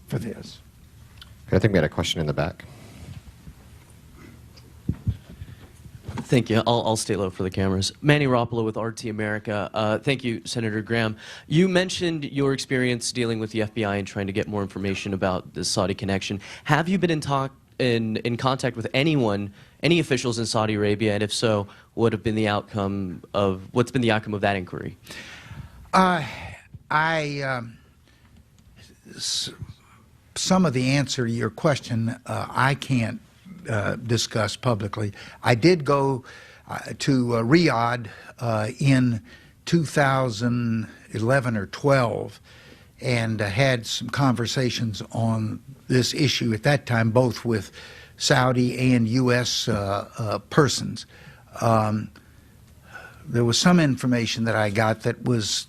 for this. I think we had a question in the back. Thank you. I'll stay low for the cameras. Manny Roppolo with RT America. Thank you, Senator Graham. You mentioned your experience dealing with the FBI and trying to get more information about the Saudi connection. Have you been in contact with anyone, any officials in Saudi Arabia, and if so, what's been the outcome of that inquiry? Some of the answer to your question I can't discuss publicly. I did go to Riyadh in 2011 or 12 and had some conversations on this issue at that time, both with Saudi and U.S. persons. There was some information that I got that was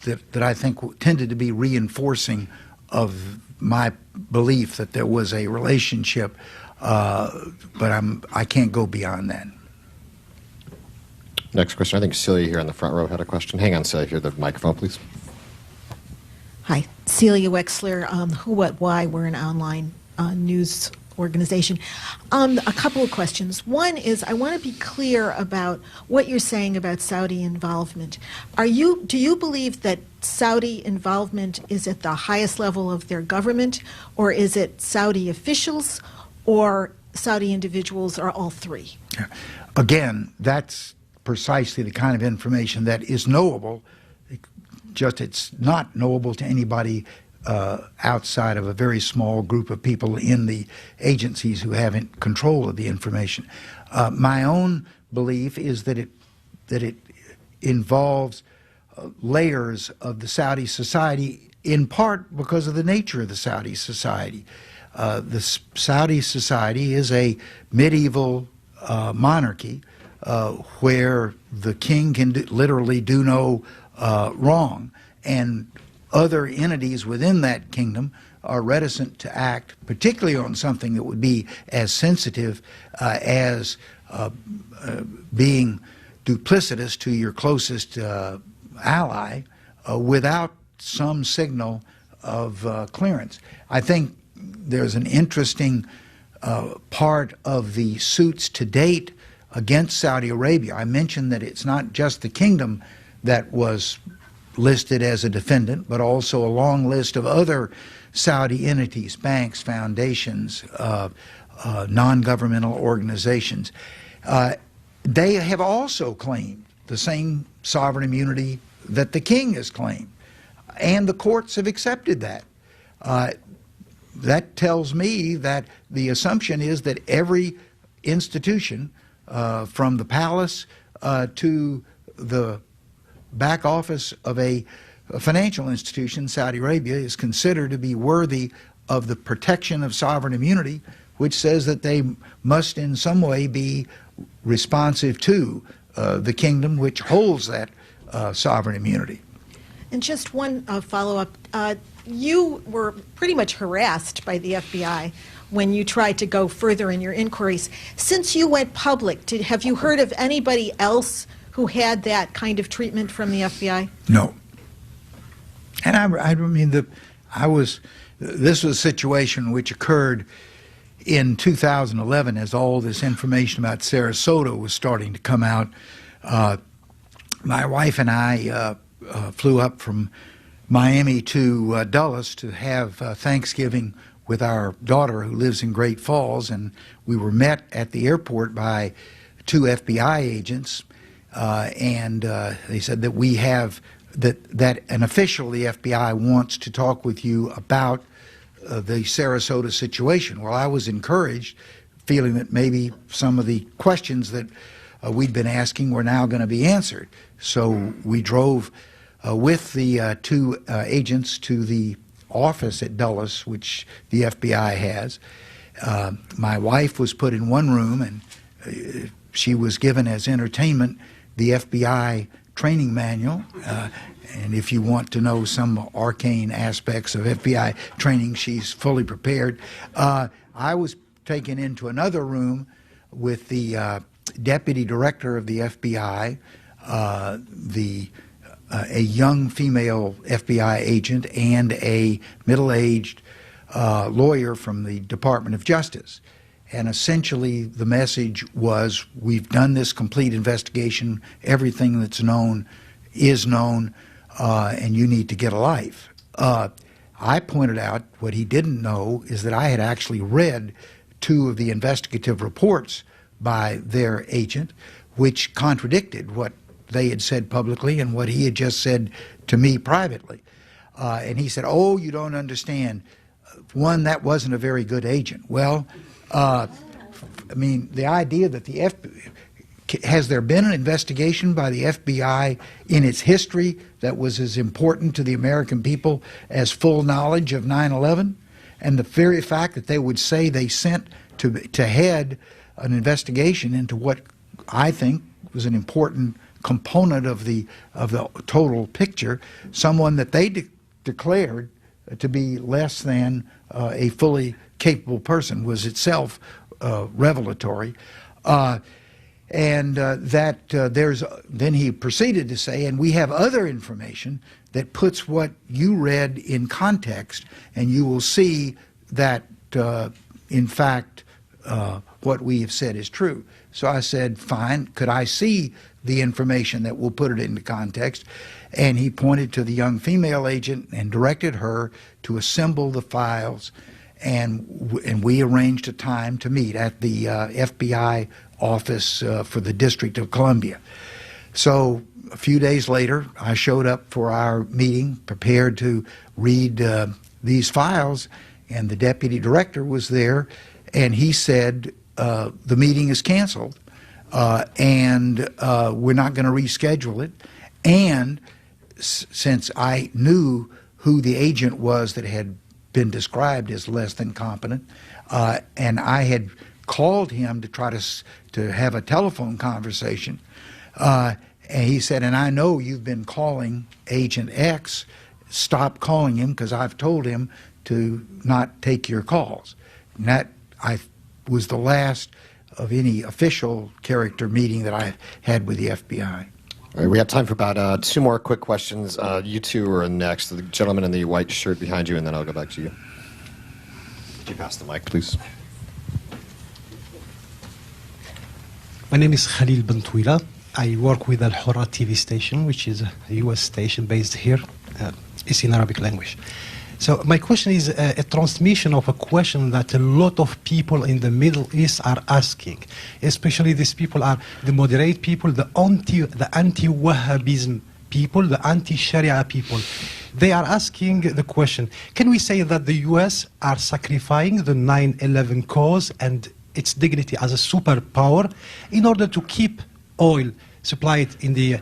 that I think tended to be reinforcing of my belief that there was a relationship, but I can't go beyond that. Next question. I think Celia here on the front row had a question. Hang on, Celia, here, the microphone, please. Hi, Celia Wexler, Who, What, Why. We're an online news organization. A couple of questions. One is, I want to be clear about what you're saying about Saudi involvement. Do you believe that Saudi involvement is at the highest level of their government, or is it Saudi officials, or Saudi individuals, or all three? Again, that's precisely the kind of information that is knowable, just it's not knowable to anybody outside of a very small group of people in the agencies who have control of the information. My own belief is that it involves layers of the Saudi society, in part because of the nature of the Saudi society. The Saudi society is a medieval monarchy where the king can literally do no wrong, and other entities within that kingdom are reticent to act, particularly on something that would be as sensitive as being duplicitous to your closest ally without some signal of clearance. I think there's an interesting part of the suits to date against Saudi Arabia. I mentioned that it's not just the kingdom that was listed as a defendant, but also a long list of other Saudi entities, banks, foundations, non-governmental organizations. They have also claimed the same sovereign immunity that the king has claimed, and the courts have accepted that. That tells me that the assumption is that every institution, from the palace to the back office of a financial institution in Saudi Arabia, is considered to be worthy of the protection of sovereign immunity, which says that they must in some way be responsive to the kingdom which holds that sovereign immunity. And just one follow-up. You were pretty much harassed by the FBI when you tried to go further in your inquiries. Since you went public, have you heard of anybody else who had that kind of treatment from the FBI? No. And I mean, this was a situation which occurred in 2011 as all this information about Sarasota was starting to come out. My wife and I flew up from Miami to Dulles to have Thanksgiving with our daughter who lives in Great Falls, and we were met at the airport by 2 FBI agents, and they said that we have that an official of the FBI wants to talk with you about the Sarasota situation. Well, I was encouraged, feeling that maybe some of the questions that we'd been asking were now going to be answered. So we drove with the 2 agents to the office at Dulles, which the FBI has. My wife was put in one room, and she was given as entertainment the FBI training manual. And if you want to know some arcane aspects of FBI training, she's fully prepared. I was taken into another room with the deputy director of the FBI, a young female FBI agent, and a middle-aged lawyer from the Department of Justice. And essentially the message was, we've done this complete investigation, everything that's known is known, and you need to get a life. I pointed out what he didn't know is that I had actually read 2 of the investigative reports by their agent, which contradicted what they had said publicly and what he had just said to me privately. And he said, "Oh, you don't understand. One, that wasn't a very good agent." Well, I mean, the idea that the has there been an investigation by the FBI in its history that was as important to the American people as full knowledge of 9/11? And the very fact that they would say they sent to head an investigation into what I think was an important component of the total picture, someone that they declared to be less than a fully capable person, was itself revelatory. Then he proceeded to say, and we have other information that puts what you read in context, and you will see that, in fact, what we have said is true. So I said, fine, could I see the information that will put it into context? And he pointed to the young female agent and directed her to assemble the files, and we arranged a time to meet at the FBI office for the District of Columbia. So a few days later, I showed up for our meeting, prepared to read these files, and the deputy director was there, and he said, the meeting is canceled, and we're not going to reschedule it. And since I knew who the agent was that had been described as less than competent, and I had called him to try to have a telephone conversation, and he said, and I know you've been calling Agent X, stop calling him because I've told him to not take your calls. And that was the last of any official character meeting that I had with the FBI. All right, we have time for about 2 more quick questions. You 2 are next. The gentleman in the white shirt behind you, and then I'll go back to you. Could you pass the mic, please? My name is Khalil Bentouila. I work with Al Hurra TV station, which is a U.S. station based here. It's in Arabic language. So my question is a transmission of a question that a lot of people in the Middle East are asking. Especially these people are the moderate people, the anti-Wahhabism people, the anti-Sharia people. They are asking the question, can we say that the U.S. are sacrificing the 9/11 cause and its dignity as a superpower in order to keep oil supplied in the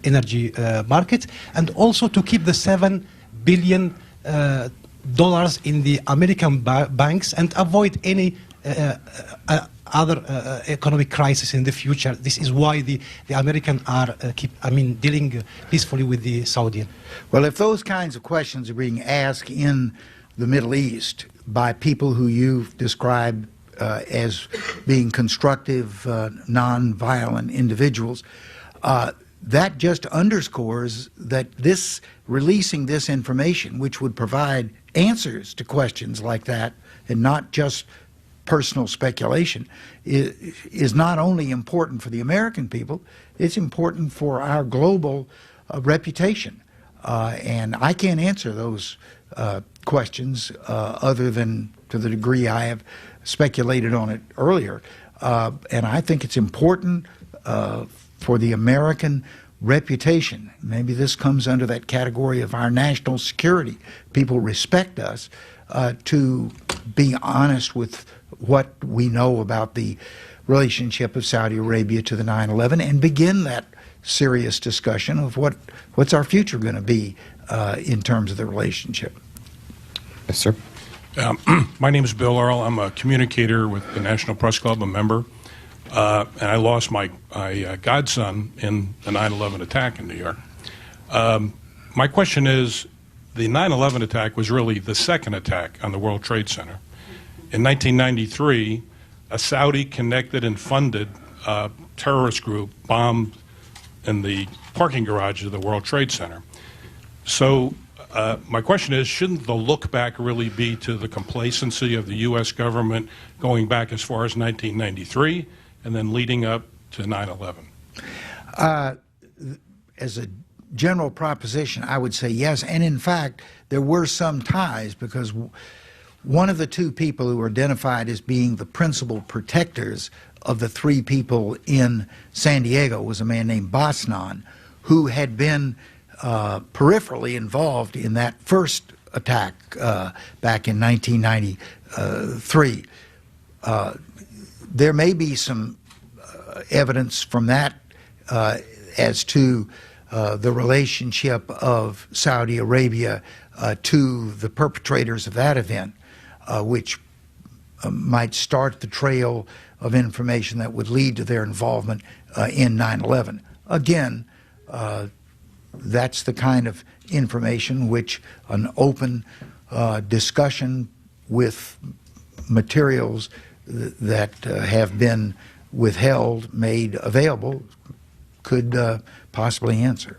energy market, and also to keep the $7 billion dollars in the American banks and avoid any other economic crisis in the future? This is why the Americans are dealing peacefully with the Saudi. Well, if those kinds of questions are being asked in the Middle East by people who you've described as being constructive, non-violent individuals, that just underscores that releasing this information, which would provide answers to questions like that, and not just personal speculation, is not only important for the American people, it's important for our global reputation. And I can't answer those questions other than to the degree I have speculated on it earlier. And I think it's important for the American reputation. Maybe this comes under that category of our national security. People respect us to be honest with what we know about the relationship of Saudi Arabia to the 9/11 and begin that serious discussion of what's our future going to be in terms of the relationship. Yes, sir. My name is Bill Earl. I'm a communicator with the National Press Club, a member. And I lost my godson in the 9/11 attack in New York. My question is, the 9/11 attack was really the second attack on the World Trade Center. In 1993, a Saudi-connected and funded terrorist group bombed in the parking garage of the World Trade Center. So my question is, shouldn't the look back really be to the complacency of the U.S. government going back as far as 1993 and then leading up to 9/11? As a general proposition, I would say yes. And in fact, there were some ties, because one of the two people who were identified as being the principal protectors of the three people in San Diego was a man named Bosnan, who had been peripherally involved in that first attack back in 1993. There may be some evidence from that as to the relationship of Saudi Arabia to the perpetrators of that event, which might start the trail of information that would lead to their involvement in 9/11. Again, that's the kind of information which an open discussion with materials that have been withheld, made available, could possibly answer.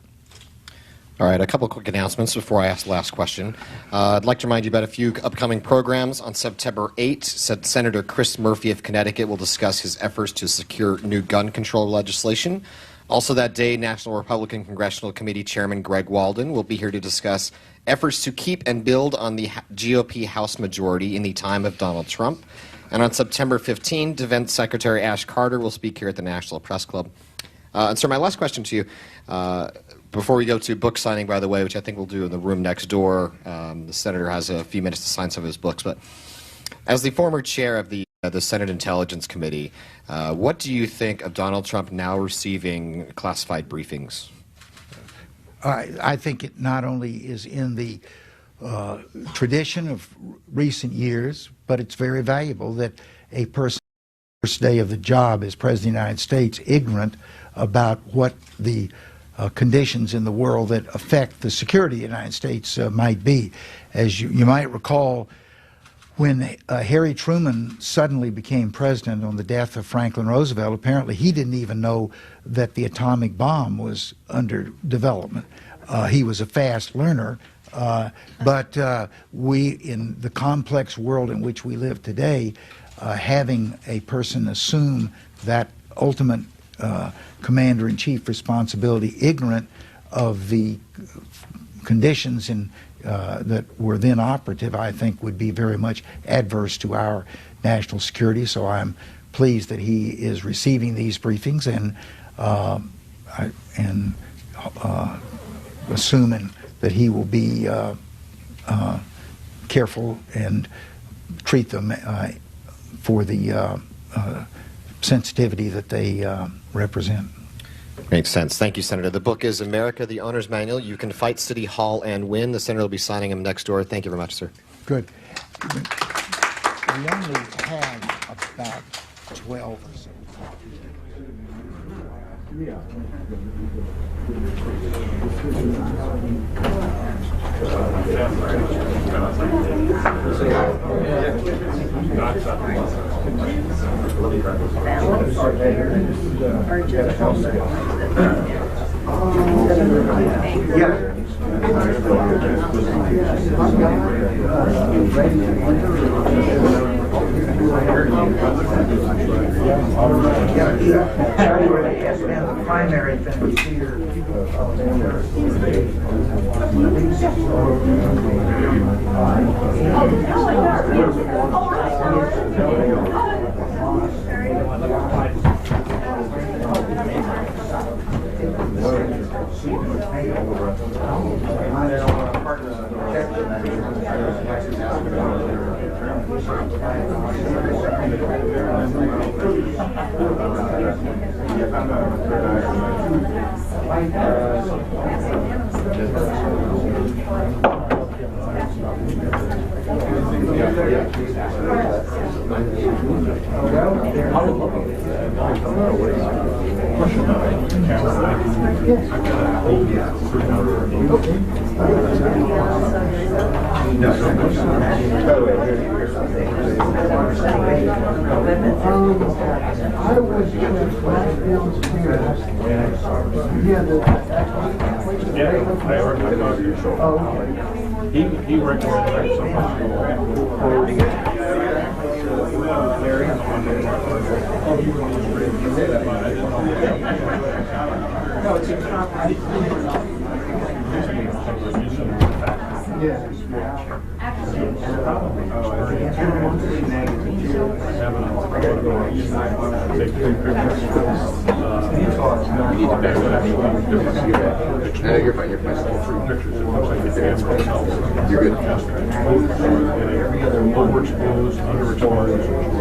All right, a couple quick announcements before I ask the last question. I'd like to remind you about a few upcoming programs. On September 8th, Senator Chris Murphy of Connecticut will discuss his efforts to secure new gun control legislation. Also that day, National Republican Congressional Committee Chairman Greg Walden will be here to discuss efforts to keep and build on the GOP House majority in the time of Donald Trump. And on September 15th, Defense Secretary Ash Carter will speak here at the National Press Club. And so my last question to you, before we go to book signing, by the way, which I think we'll do in the room next door. The senator has a few minutes to sign some of his books. But as the former chair of the Senate Intelligence Committee, what do you think of Donald Trump now receiving classified briefings? I think it not only is in the tradition of recent years, but it's very valuable that a person first day of the job as President of the United States ignorant about what the conditions in the world that affect the security of the United States might be. As you might recall, when Harry Truman suddenly became president on the death of Franklin Roosevelt, apparently he didn't even know that the atomic bomb was under development. He was a fast learner, but we, in the complex world in which we live today, having a person assume that ultimate commander-in-chief responsibility, ignorant of the conditions that were then operative, I think would be very much adverse to our national security. So I'm pleased that he is receiving these briefings and assuming that he will be careful and treat them for the sensitivity that they represent. Makes sense. Thank you, Senator. The book is America, the Owner's Manual. You can fight City Hall and win. The Senator will be signing them next door. Thank you very much, sir. Good. We only have about 12 or so. The primary thing here. He recommended You're fine. You're good. Overexposed, underexposed,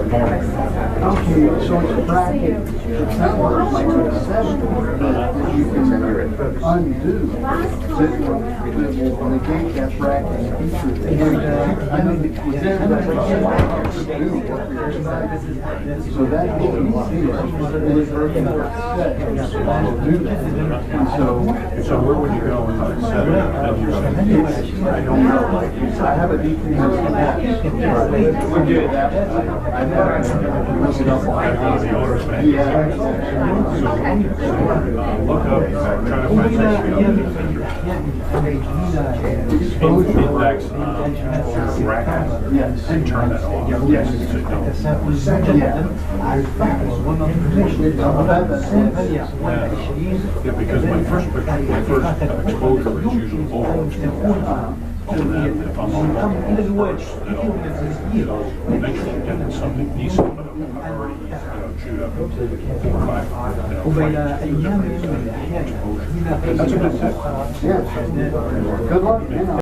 Okay, so it's a bracket. It's not like a you can undo and negate that bracket. And I mean, so that you can see it. So where would you go and set it up? I don't know. I have a decrease in that. We do it that way. I never look it up on the owner's manual. Yeah. Look up, try to find index racket and turn that off. Yes. Yeah, because my first exposure is usually overexposure. And then if I'm on one first, make sure you're getting something decent, but I'm already chewed up 4 or 5. That's a good tip. Good luck.